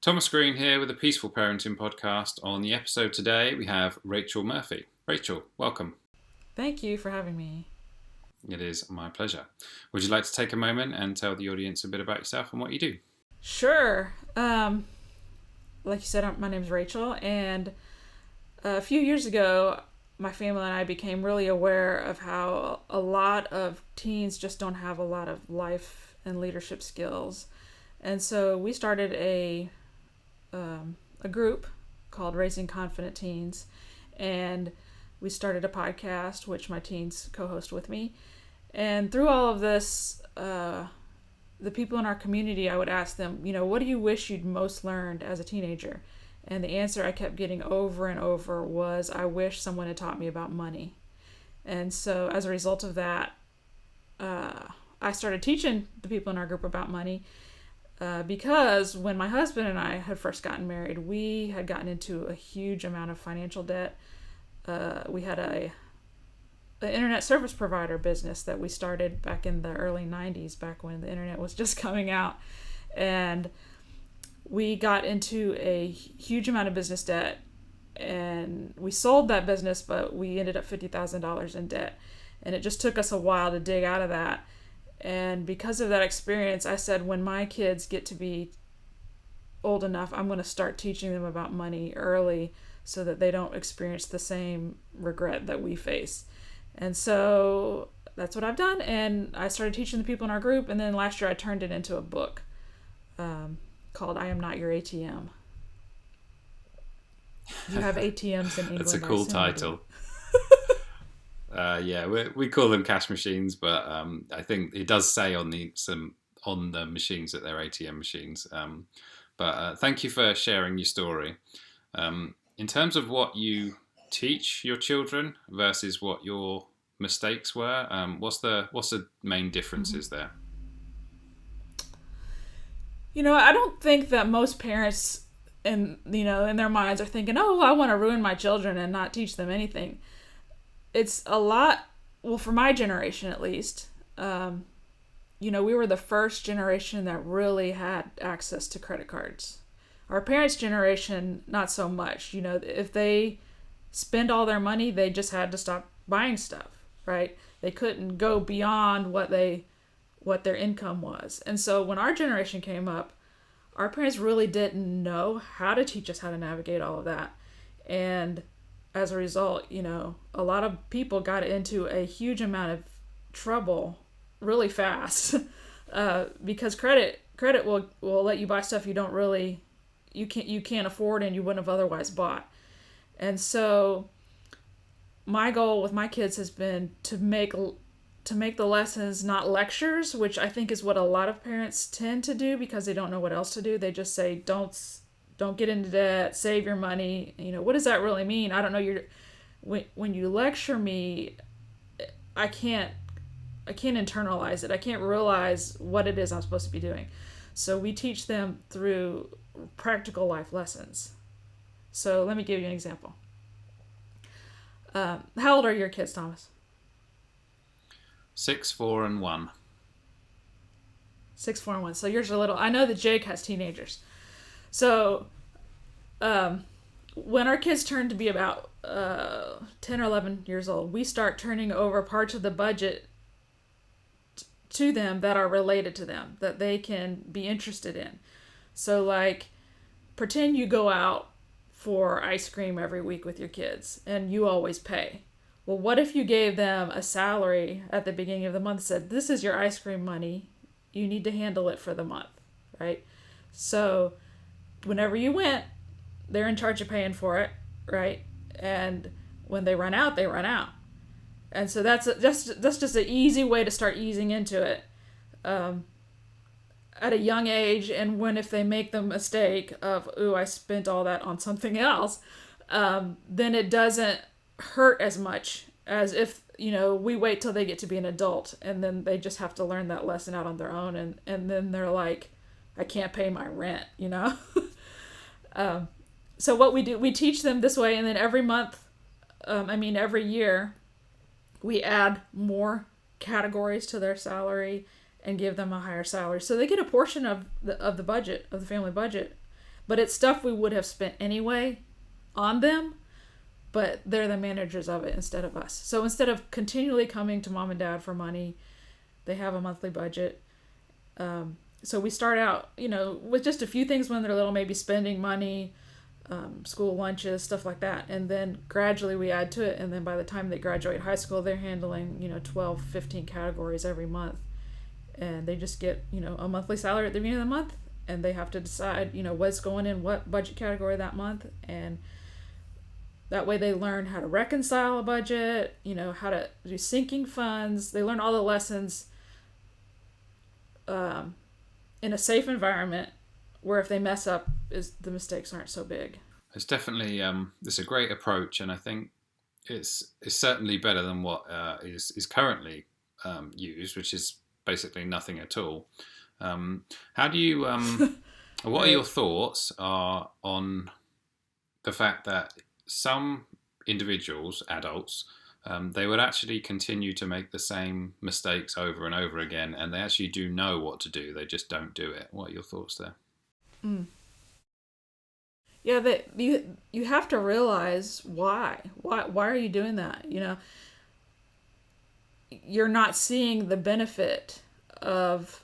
Thomas Green here with the Peaceful Parenting Podcast. On the episode today, we have Rachel Murphy. Rachel, welcome. Thank you for having me. It is my pleasure. Would you like to take a moment and tell the audience a bit about yourself and what you do? Sure. Like you said, my name is Rachel, and a few years ago, my family and I became really aware of how a lot of teens just don't have a lot of life and leadership skills. And so we started a group called Raising Confident Teens, and we started a podcast which my teens co-host with me. And through all of this, the people in our community, I would ask them, what do you wish you'd most learned as a teenager? And the answer I kept getting over and over was, I wish someone had taught me about money. And so as a result of that, I started teaching the people in our group about money. Because when my husband and I had first gotten married, we had gotten into a huge amount of financial debt. We had an internet service provider business that we started back in the early 90s, back when the internet was just coming out. And we got into a huge amount of business debt, and we sold that business, but we ended up $50,000 in debt. And it just took us a while to dig out of that. And because of that experience, I said, when my kids get to be old enough, I'm going to start teaching them about money early so that they don't experience the same regret that we face. And so that's what I've done. And I started teaching the people in our group. And then last year I turned it into a book called Am Not Your ATM. You have ATMs in England. That's a cool title. We call them cash machines, but I think it does say on the machines that they're ATM machines. But thank you for sharing your story. In terms of what you teach your children versus what your mistakes were, what's the main differences there? I don't think that most parents in their minds are thinking, oh, I want to ruin my children and not teach them anything. It's a lot, well, for my generation at least, we were the first generation that really had access to credit cards. Our parents' generation, not so much. If they spend all their money, they just had to stop buying stuff, right? They couldn't go beyond what their income was. And so when our generation came up, our parents really didn't know how to teach us how to navigate all of that. And as a result, a lot of people got into a huge amount of trouble really fast because credit will let you buy stuff you can't afford and you wouldn't have otherwise bought. And so my goal with my kids has been to make the lessons not lectures, which I think is what a lot of parents tend to do because they don't know what else to do. They just say, don't get into debt, save your money. What does that really mean? I don't know. When you lecture me, I can't internalize it. I can't realize what it is I'm supposed to be doing. So we teach them through practical life lessons. So let me give you an example. How old are your kids, Thomas? 6, 4, and 1. 6, 4, and 1. So yours are little. I know that Jake has teenagers. So, when our kids turn to be about 10 or 11 years old, we start turning over parts of the budget to them that are related to them, that they can be interested in. So, like, pretend you go out for ice cream every week with your kids, and you always pay. Well, what if you gave them a salary at the beginning of the month, said, this is your ice cream money, you need to handle it for the month, right? So whenever you went, they're in charge of paying for it, right? And when they run out, they run out. And so that's just an easy way to start easing into it at a young age. And if they make the mistake of, I spent all that on something else, then it doesn't hurt as much as if, we wait till they get to be an adult and then they just have to learn that lesson out on their own. And then they're like, I can't pay my rent, So what we do, we teach them this way, and then every year, we add more categories to their salary and give them a higher salary. So they get a portion of the budget, of the family budget, but it's stuff we would have spent anyway on them, but they're the managers of it instead of us. So instead of continually coming to mom and dad for money, they have a monthly budget. So we start out, with just a few things when they're little, maybe spending money, school lunches, stuff like that. And then gradually we add to it. And then by the time they graduate high school, they're handling, 12, 15 categories every month. And they just get, a monthly salary at the beginning of the month. And they have to decide, what's going in what budget category that month. And that way they learn how to reconcile a budget, how to do sinking funds. They learn all the lessons in a safe environment where if they mess up, the mistakes aren't so big. It's definitely it's a great approach, and I think it's certainly better than what is currently used, which is basically nothing at all. How do you? What are your thoughts on the fact that some individuals, adults, they would actually continue to make the same mistakes over and over again, and they actually do know what to do, they just don't do it? What are your thoughts there? Yeah, that you have to realize why are you doing that? You're not seeing the benefit of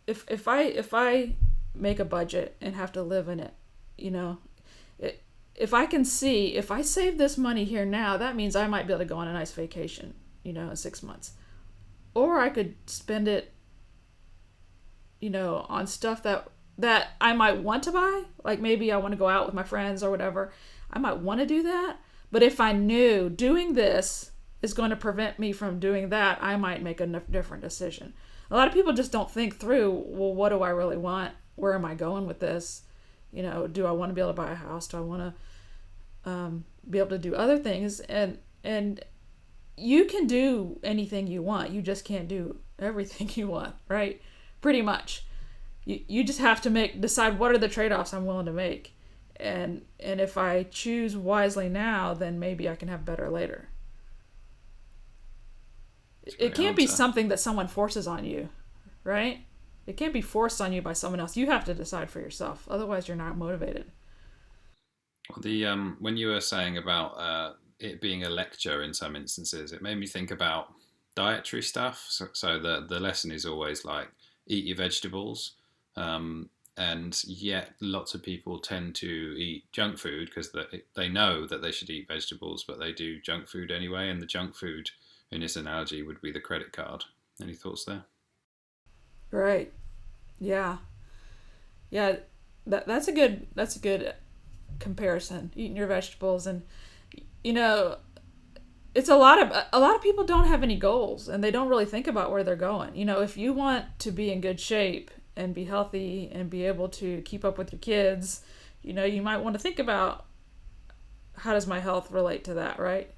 if I make a budget and have to live in it, if I can see, if I save this money here now, that means I might be able to go on a nice vacation, in 6 months. Or I could spend it, on stuff that I might want to buy. Like maybe I want to go out with my friends or whatever. I might want to do that. But if I knew doing this is going to prevent me from doing that, I might make a different decision. A lot of people just don't think through, well, what do I really want? Where am I going with this? Do I want to be able to buy a house? Do I want to be able to do other things? And you can do anything you want. You just can't do everything you want, right? Pretty much. You just have to decide what are the trade-offs I'm willing to make. And if I choose wisely now, then maybe I can have better later. It can't be something that someone forces on you, right? It can't be forced on you by someone else. You have to decide for yourself. Otherwise, you're not motivated. Well, when you were saying about it being a lecture in some instances, it made me think about dietary stuff. So the lesson is always like, eat your vegetables. And yet lots of people tend to eat junk food because they know that they should eat vegetables, but they do junk food anyway. And the junk food, in this analogy, would be the credit card. Any thoughts there? Right. Yeah. Yeah. That's a good comparison. Eating your vegetables, and it's a lot of people don't have any goals, and they don't really think about where they're going. If you want to be in good shape and be healthy and be able to keep up with your kids, you might want to think about, how does my health relate to that, right?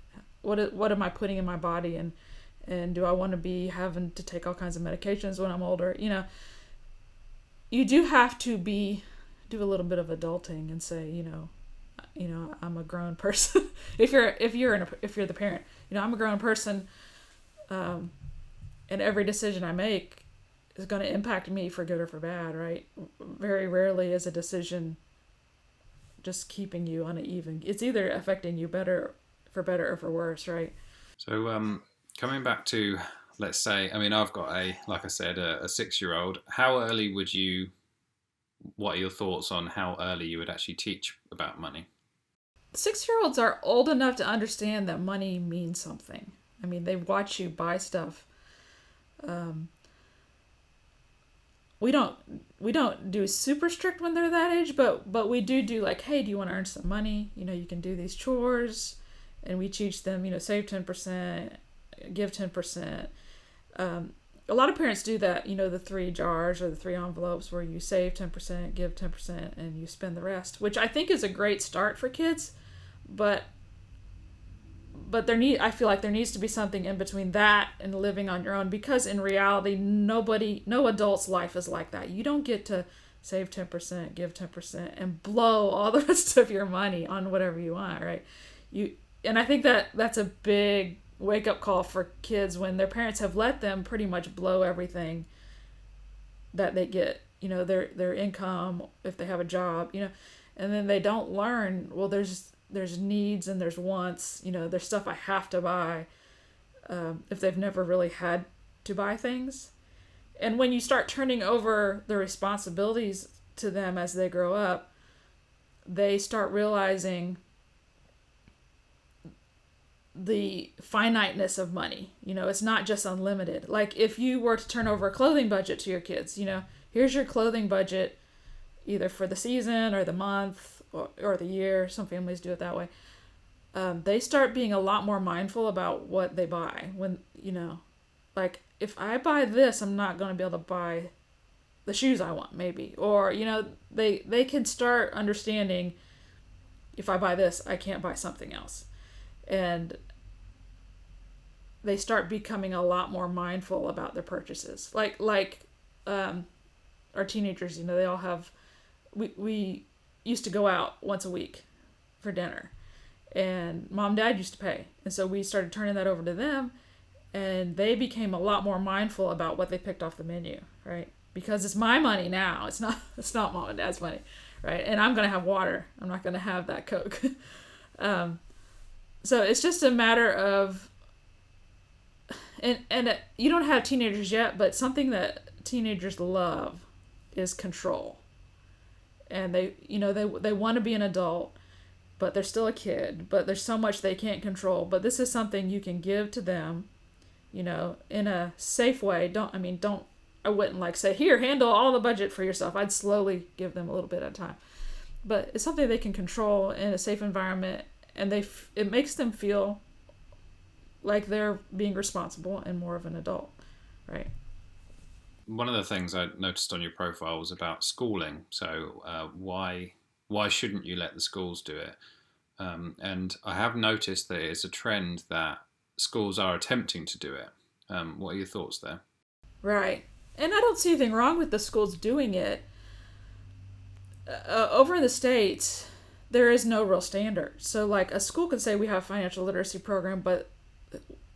What am I putting in my body, and do I want to be having to take all kinds of medications when I'm older? You do have to do a little bit of adulting and say, I'm a grown person. if you're the parent, I'm a grown person, and every decision I make is going to impact me for good or for bad, right? Very rarely is a decision just keeping you on an even. It's either affecting you better or for worse, right? So coming back to, let's say, I've got like I said, a 6-year-old. How early what are your thoughts on how early you would actually teach about money? 6-year-olds are old enough to understand that money means something. They watch you buy stuff. We don't do super strict when they're that age, but we do like, hey, do you want to earn some money? You can do these chores, and we teach them, save 10%, give 10%. A lot of parents do that, the 3 jars or the 3 envelopes where you save 10%, give 10%, and you spend the rest, which I think is a great start for kids, but I feel like there needs to be something in between that and living on your own, because in reality, no adult's life is like that. You don't get to save 10%, give 10%, and blow all the rest of your money on whatever you want, right? And I think that's a big wake-up call for kids when their parents have let them pretty much blow everything that they get, their income if they have a job, and then they don't learn, well, there's needs and there's wants, there's stuff I have to buy, if they've never really had to buy things. And when you start turning over the responsibilities to them as they grow up, they start realizing the finiteness of money. It's not just unlimited. Like if you were to turn over a clothing budget to your kids, here's your clothing budget, either for the season or the month or the year. Some families do it that way. They start being a lot more mindful about what they buy. When, like if I buy this, I'm not going to be able to buy the shoes I want, maybe. Or, they can start understanding, if I buy this, I can't buy something else. And they start becoming a lot more mindful about their purchases. Like our teenagers, they all have, we used to go out once a week for dinner, and mom and dad used to pay. And so we started turning that over to them, and they became a lot more mindful about what they picked off the menu, right? Because it's my money now. It's not mom and dad's money, right? And I'm going to have water. I'm not going to have that Coke. So it's just a matter of, and you don't have teenagers yet, but something that teenagers love is control. And they want to be an adult, but they're still a kid, but there's so much they can't control. But this is something you can give to them, in a safe way. I wouldn't like say, here, handle all the budget for yourself. I'd slowly give them a little bit at a time. But it's something they can control in a safe environment, and it makes them feel like they're being responsible and more of an adult, right? One of the things I noticed on your profile was about schooling. So why shouldn't you let the schools do it? And I have noticed that it's a trend that schools are attempting to do it. What are your thoughts there? Right. And I don't see anything wrong with the schools doing it. Over in the States, there is no real standard. So like a school could say we have a financial literacy program, but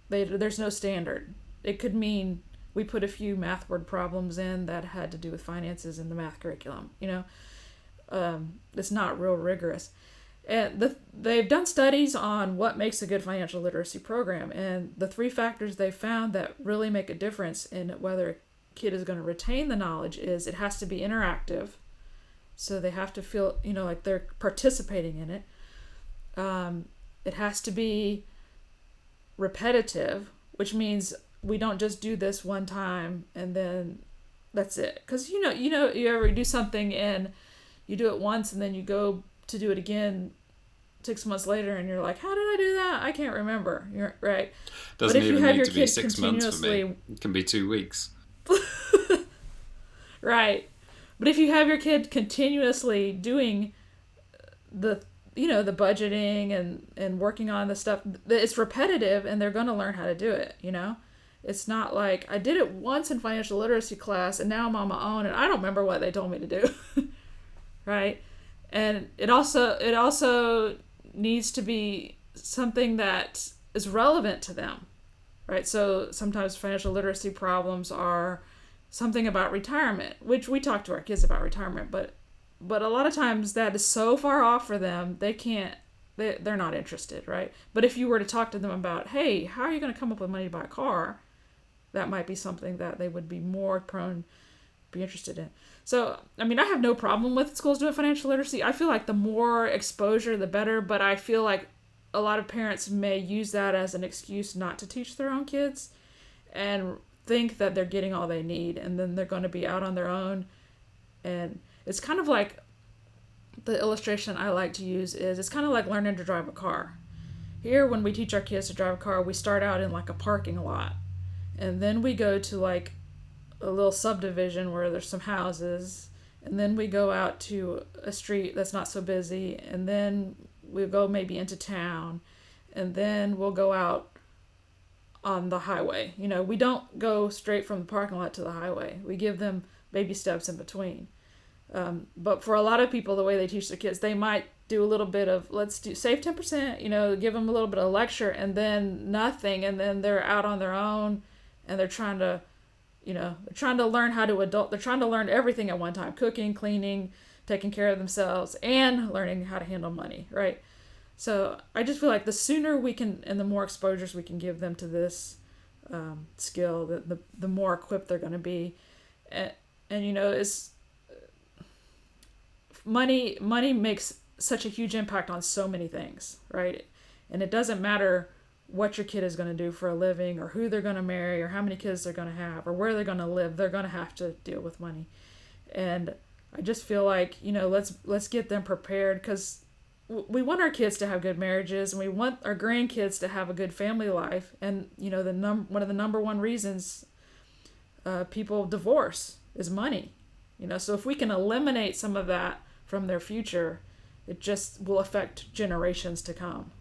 there's no standard. It could mean we put a few math word problems in that had to do with finances in the math curriculum. It's not real rigorous. And they've done studies on what makes a good financial literacy program. And the 3 factors they've found that really make a difference in whether a kid is going to retain the knowledge is it has to be interactive. So they have to feel, like they're participating in it. It has to be repetitive, which means we don't just do this one time and then that's it. Because, you ever do something and you do it once and then you go to do it again 6 months later and you're like, how did I do that? I can't remember. You're right. Doesn't even need to be 6 months for me. It can be 2 weeks. Right. But if you have your kid continuously doing the budgeting and working on the stuff, it's repetitive and they're going to learn how to do it, It's not like I did it once in financial literacy class and now I'm on my own and I don't remember what they told me to do. Right? And it also needs to be something that is relevant to them. Right? So sometimes financial literacy problems are something about retirement, which we talk to our kids about retirement, but a lot of times that is so far off for them, they're not interested, right? But if you were to talk to them about, hey, how are you going to come up with money to buy a car? That might be something that they would be more prone to be interested in. So, I have no problem with schools doing financial literacy. I feel like the more exposure, the better, but I feel like a lot of parents may use that as an excuse not to teach their own kids and think that they're getting all they need, and then they're going to be out on their own. And it's kind of like, the illustration I like to use is, it's kind of like learning to drive a car. Here, when we teach our kids to drive a car, we start out in like a parking lot, and then we go to like a little subdivision where there's some houses, and then we go out to a street that's not so busy, and then we'll go maybe into town, and then we'll go out on the highway. We don't go straight from the parking lot to the highway. We give them baby steps in between. But for a lot of people, the way they teach their kids, they might do a little bit of, let's do save 10%, give them a little bit of lecture and then nothing. And then they're out on their own and they're trying to, they're trying to learn how to adult. They're trying to learn everything at one time: cooking, cleaning, taking care of themselves, and learning how to handle money, right? So I just feel like the sooner we can, and the more exposures we can give them to this skill, the more equipped they're going to be. And it's money makes such a huge impact on so many things, right? And it doesn't matter what your kid is going to do for a living, or who they're going to marry, or how many kids they're going to have, or where they're going to live. They're going to have to deal with money. And I just feel like, let's get them prepared, because we want our kids to have good marriages, and we want our grandkids to have a good family life. And one of the number one reasons people divorce is money. So if we can eliminate some of that from their future, it just will affect generations to come.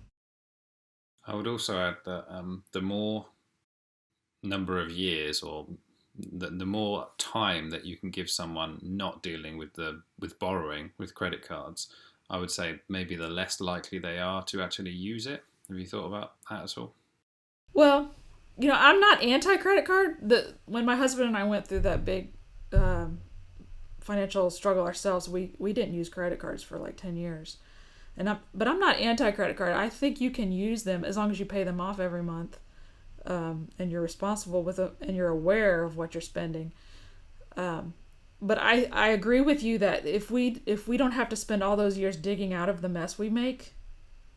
I would also add that the more number of years, or the more time that you can give someone not dealing with borrowing with credit cards, I would say maybe the less likely they are to actually use it. Have you thought about that at all? Well, I'm not anti-credit card. When my husband and I went through that big financial struggle ourselves, we didn't use credit cards for like 10 years. But I'm not anti-credit card. I think you can use them as long as you pay them off every month, and you're responsible with it, and you're aware of what you're spending. But I agree with you that if we don't have to spend all those years digging out of the mess we make,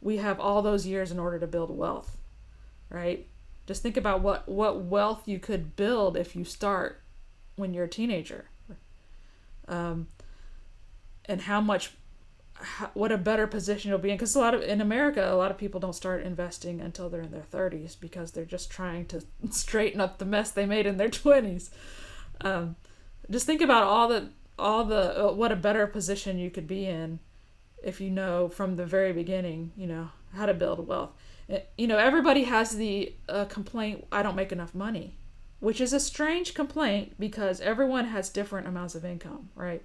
we have all those years in order to build wealth, right? Just think about what wealth you could build if you start when you're a teenager, and what a better position you'll be in. Because in America, a lot of people don't start investing until they're in their 30s, because they're just trying to straighten up the mess they made in their 20s. Just think about all the what a better position you could be in if you know from the very beginning, how to build wealth. Everybody has the complaint, I don't make enough money, which is a strange complaint, because everyone has different amounts of income, right?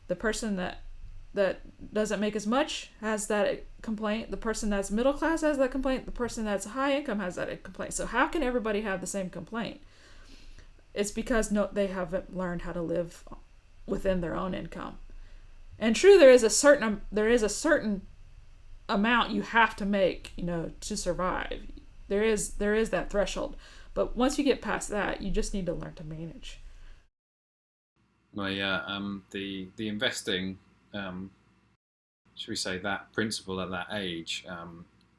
The person that doesn't make as much has that complaint. The person that's middle class has that complaint. The person that's high income has that complaint. So how can everybody have the same complaint? It's because they haven't learned how to live within their own income. And true, there is a certain amount you have to make, to survive. There is that threshold. But once you get past that, you just need to learn to manage. Well, yeah, the investing, should we say, that principle at that age,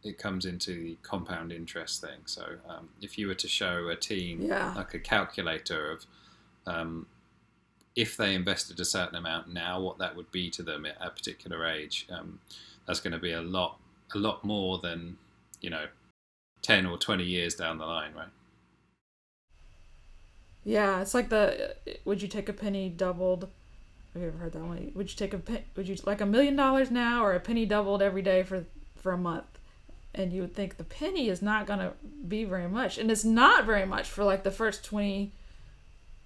it comes into the compound interest thing. So if you were to show a teen like a calculator of if they invested a certain amount now, what that would be to them at a particular age, that's going to be a lot more than 10 or 20 years down the line, right? Yeah, it's like would you take a penny doubled? Have you ever heard that one? Would you like $1 million now, or a penny doubled every day for a month? And you would think the penny is not going to be very much. And it's not very much for like the first 20,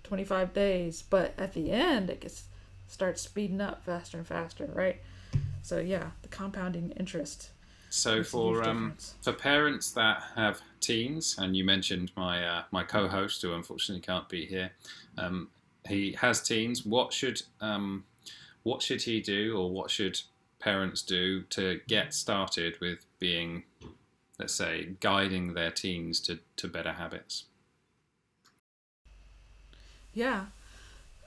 25 days. But at the end, it starts speeding up faster and faster, right? So yeah, the compounding interest. So for parents that have teens, and you mentioned my co-host, who unfortunately can't be here, he has teens. What should he do, or what should parents do to get started with being, let's say, guiding their teens to better habits? Yeah.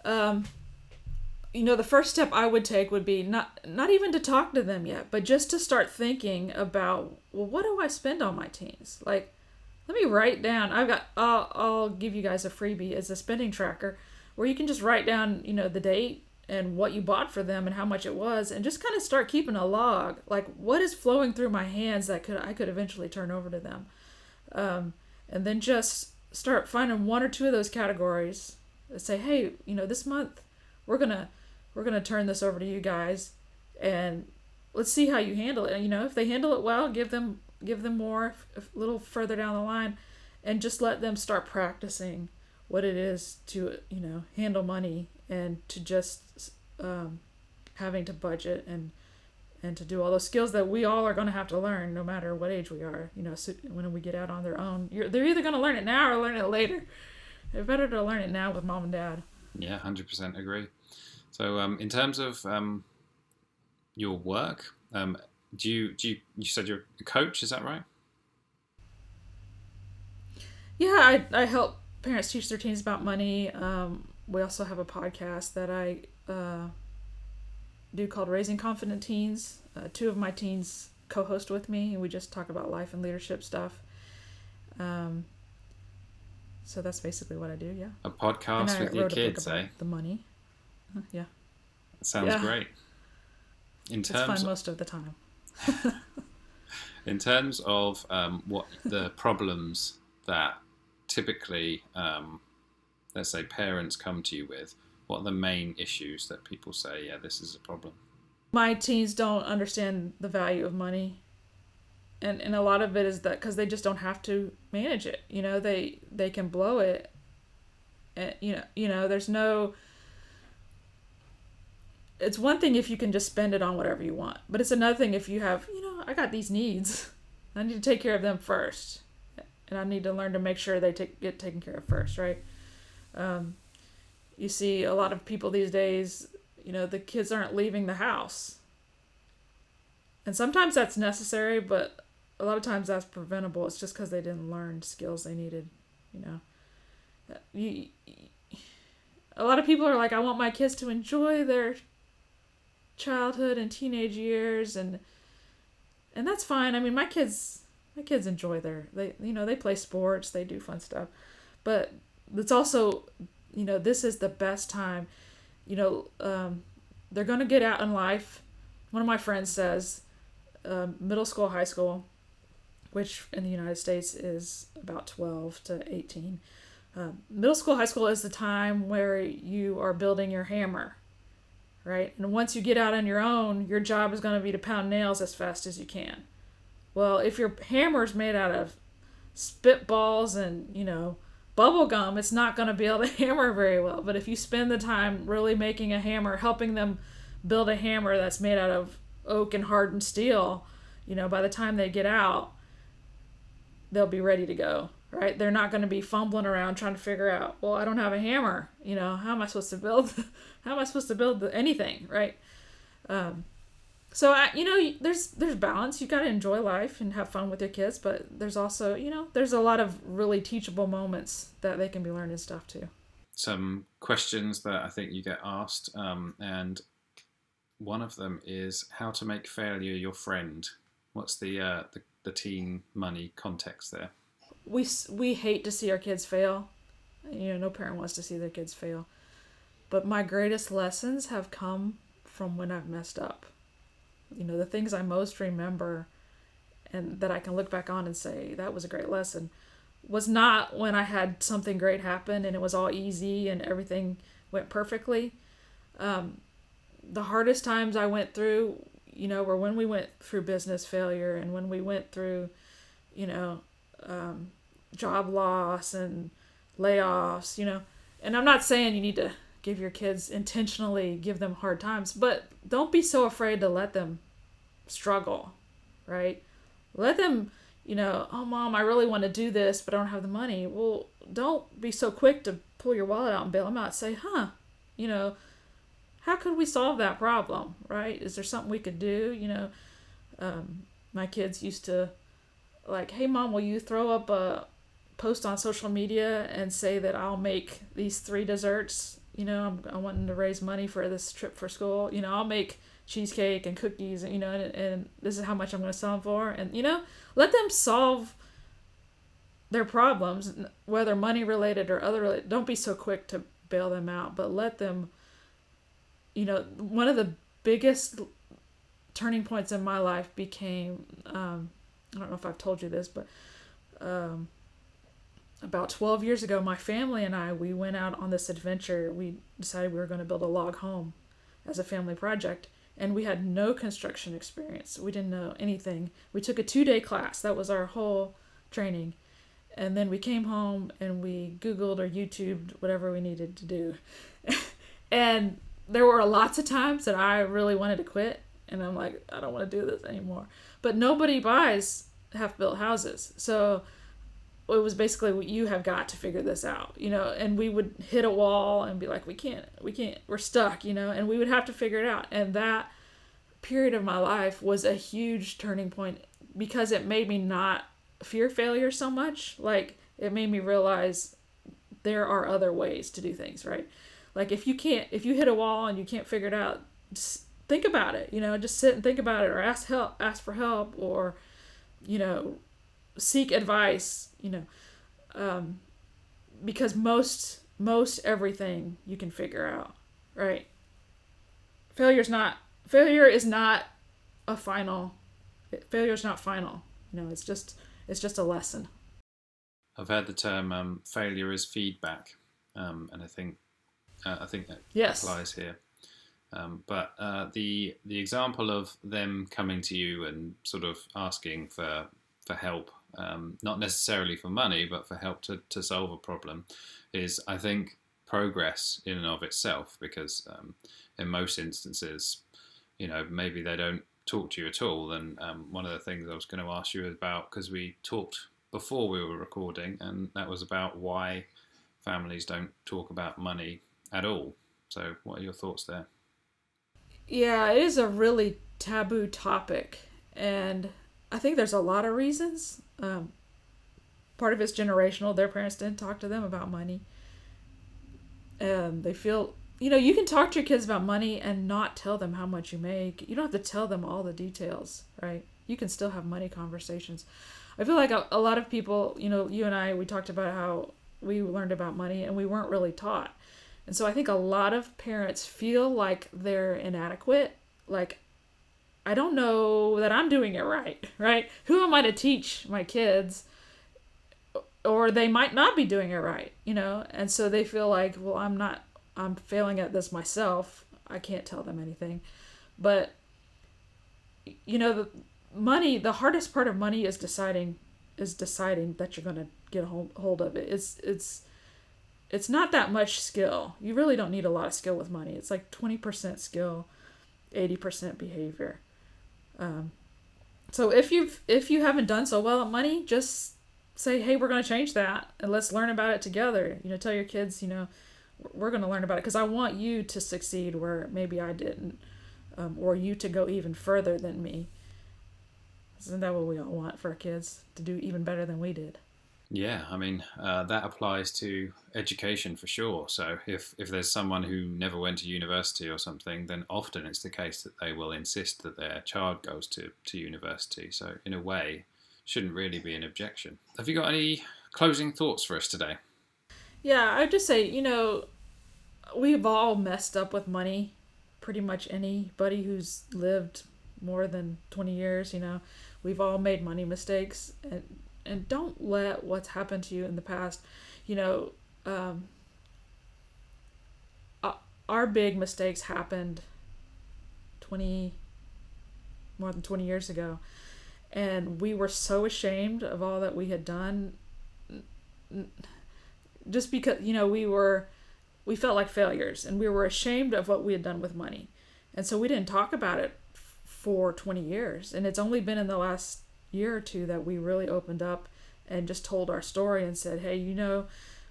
The first step I would take would be not even to talk to them yet, but just to start thinking about, well, what do I spend on my teens? Like, let me write down. I'll give you guys a freebie as a spending tracker, where you can just write down, the date and what you bought for them and how much it was, and just kind of start keeping a log, like what is flowing through my hands that I could eventually turn over to them, and then just start finding one or two of those categories. Say, hey, this month we're gonna turn this over to you guys, and let's see how you handle it. And if they handle it well, give them more a little further down the line, and just let them start practicing what it is to handle money, and to just having to budget and to do all those skills that we all are going to have to learn no matter what age we are. So when we get out on their own, they're either going to learn it now or learn it later. They're better to learn it now with mom and dad. Yeah, 100% agree. So, in terms of your work, you said you're a coach? Is that right? Yeah, I help parents teach their teens about money. We also have a podcast that I do called Raising Confident Teens. Two of my teens co-host with me, and we just talk about life and leadership stuff. Um, so that's basically what I do. Yeah, A and podcast I with your wrote a book kids, about eh? the money. Yeah, Sounds yeah, great. In it's fun terms most of the time. in terms of what the problems that typically, let's say, parents come to you with, what are the main issues that people say, yeah, this is a problem? My teens don't understand the value of money, and a lot of it is that because they just don't have to manage it. They can blow it. And, there's no. It's one thing if you can just spend it on whatever you want, but it's another thing if you have, I got these needs. I need to take care of them first, and I need to learn to make sure they get taken care of first, right? You see a lot of people these days, the kids aren't leaving the house. And sometimes that's necessary, but a lot of times that's preventable. It's just because they didn't learn skills they needed, you know. You, a lot of people are like, I want my kids to enjoy their childhood and teenage years, and that's fine. I mean, my kids enjoy they play sports, they do fun stuff. But it's also, this is the best time. They're going to get out in life. One of my friends says middle school, high school, which in the United States is about 12 to 18. Middle school, high school is the time where you are building your hammer, right? And once you get out on your own, your job is going to be to pound nails as fast as you can. Well, if your hammer's made out of spitballs and, bubble gum, it's not going to be able to hammer very well. But if you spend the time really making a hammer, helping them build a hammer that's made out of oak and hardened steel, by the time they get out, they'll be ready to go, right? They're not going to be fumbling around trying to figure out, well, I don't have a hammer, how am I supposed to build anything, right? So there's balance. You got to enjoy life and have fun with your kids, but there's also, there's a lot of really teachable moments that they can be learning stuff too. Some questions that I think you get asked, and one of them is how to make failure your friend. What's the teen money context there? We hate to see our kids fail. No parent wants to see their kids fail. But my greatest lessons have come from when I've messed up. The things I most remember and that I can look back on and say, that was a great lesson, was not when I had something great happen and it was all easy and everything went perfectly. The hardest times I went through, were when we went through business failure and when we went through, job loss and layoffs, And I'm not saying you need to give your kids intentionally give them hard times, but don't be so afraid to let them struggle, right? Let them, oh mom, I really want to do this, but I don't have the money. Well, don't be so quick to pull your wallet out and bail them out. Say, how could we solve that problem, right? Is there something we could do? My kids used to like, hey mom, will you throw up a post on social media and say that I'll make these 3 desserts? I'm wanting to raise money for this trip for school. I'll make cheesecake and cookies, and this is how much I'm going to sell them for. And, let them solve their problems, whether money related or other related. Don't be so quick to bail them out, but let them, one of the biggest turning points in my life became, I don't know if I've told you this, but about 12 years ago, my family and we went out on this adventure. We decided we were going to build a log home as a family project, and we had no construction experience. We didn't know anything. We took a 2-day class. That was our whole training. And then we came home and we Googled or YouTubed whatever we needed to do. And there were lots of times that I really wanted to quit, and I'm like, I don't want to do this anymore. But nobody buys half-built houses. So it was basically, you have got to figure this out, and we would hit a wall and be like, we can't, we're stuck, and we would have to figure it out. And that period of my life was a huge turning point because it made me not fear failure so much. Like, it made me realize there are other ways to do things, right? Like, if you hit a wall and you can't figure it out, just think about it, just sit and think about it, or ask for help, or, seek advice, because most everything you can figure out, right? Failure is not a final. Failure is not final. It's just a lesson. I've heard the term failure is feedback, and I think that Yes. applies here. But the example of them coming to you and sort of asking for help, not necessarily for money, but for help to solve a problem, is, I think, progress in and of itself. Because in most instances, maybe they don't talk to you at all. And one of the things I was going to ask you about, because we talked before we were recording, and that was about why families don't talk about money at all. So what are your thoughts there? Yeah, it is a really taboo topic, and I think there's a lot of reasons. Part of it's generational. Their parents didn't talk to them about money. They feel, you can talk to your kids about money and not tell them how much you make. You don't have to tell them all the details, right? You can still have money conversations. I feel like a lot of people, you and I, we talked about how we learned about money and we weren't really taught. And so I think a lot of parents feel like they're inadequate. Like, I don't know that I'm doing it right, right? Who am I to teach my kids? Or they might not be doing it right, And so they feel like, well, I'm failing at this myself. I can't tell them anything. But, the hardest part of money is deciding that you're going to get a hold of it. It's not that much skill. You really don't need a lot of skill with money. It's like 20% skill, 80% behavior. So if you haven't done so well at money, just say, hey, we're going to change that and let's learn about it together. Tell your kids, we're going to learn about it because I want you to succeed where maybe I didn't, or you to go even further than me. Isn't that what we all want for our kids? To do even better than we did? Yeah, I mean, that applies to education for sure. So if there's someone who never went to university or something, then often it's the case that they will insist that their child goes to university. So in a way, shouldn't really be an objection. Have you got any closing thoughts for us today? Yeah, I'd just say, we've all messed up with money. Pretty much anybody who's lived more than 20 years, we've all made money mistakes. And don't let what's happened to you in the past, our big mistakes happened more than 20 years ago. And we were so ashamed of all that we had done, just because, we felt like failures and we were ashamed of what we had done with money. And so we didn't talk about it for 20 years. And it's only been in the last year or two that we really opened up and just told our story and said, hey,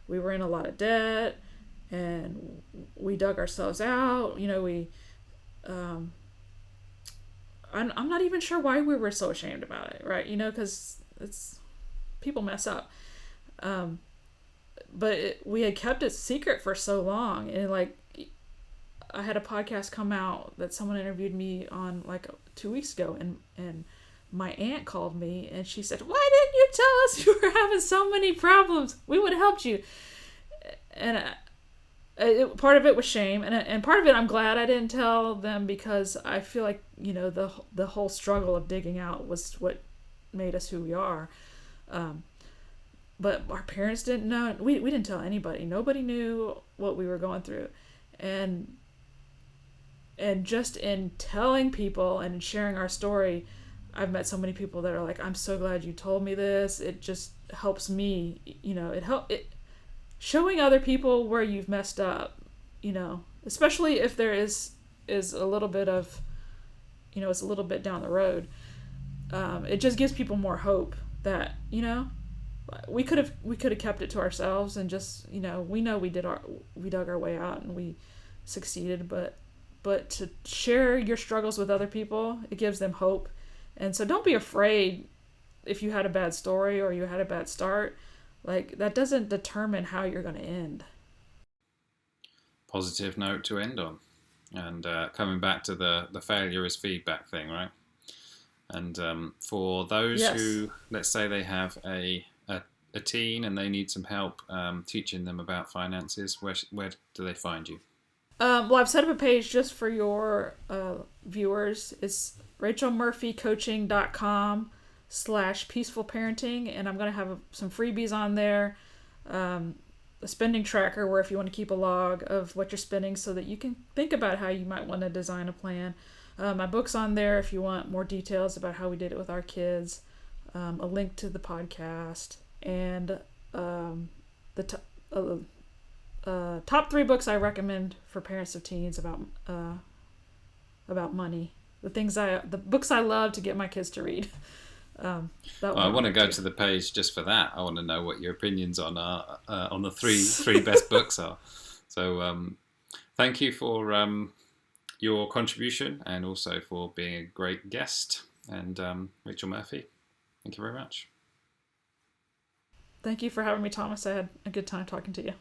we were in a lot of debt and we dug ourselves out. I'm not even sure why we were so ashamed about it, right? Because people mess up. But we had kept it secret for so long. And I had a podcast come out that someone interviewed me on 2 weeks ago, and my aunt called me and she said, why didn't you tell us you were having so many problems? We would have helped you. And part of it was shame, and part of it I'm glad I didn't tell them, because I feel like the whole struggle of digging out was what made us who we are. But our parents didn't know. We didn't tell anybody. Nobody knew what we were going through, and just in telling people and sharing our story, I've met so many people that are like, I'm so glad you told me this. It just helps me. It showing other people where you've messed up, especially if there is a little bit of, it's a little bit down the road. It just gives people more hope that, we could have kept it to ourselves and just, we know we dug our way out and we succeeded, but to share your struggles with other people, it gives them hope. And so don't be afraid if you had a bad story or you had a bad start. Like, that doesn't determine how you're going to end. Positive note to end on. And coming back to the failure is feedback thing, right? And for those Yes. who, let's say they have a teen and they need some help teaching them about finances, where do they find you? Well, I've set up a page just for your viewers. It's rachelmurphycoaching.com/peaceful parenting, and I'm going to have some freebies on there. A spending tracker where if you want to keep a log of what you're spending so that you can think about how you might want to design a plan. My book's on there if you want more details about how we did it with our kids. A link to the podcast, and the top 3 books I recommend for parents of teens about money. The books I love to get my kids to read. Well, I want to go to the page just for that. I want to know what your opinions on the three best books are. So thank you for your contribution and also for being a great guest. And Rachel Murphy, thank you very much. Thank you for having me, Thomas. I had a good time talking to you.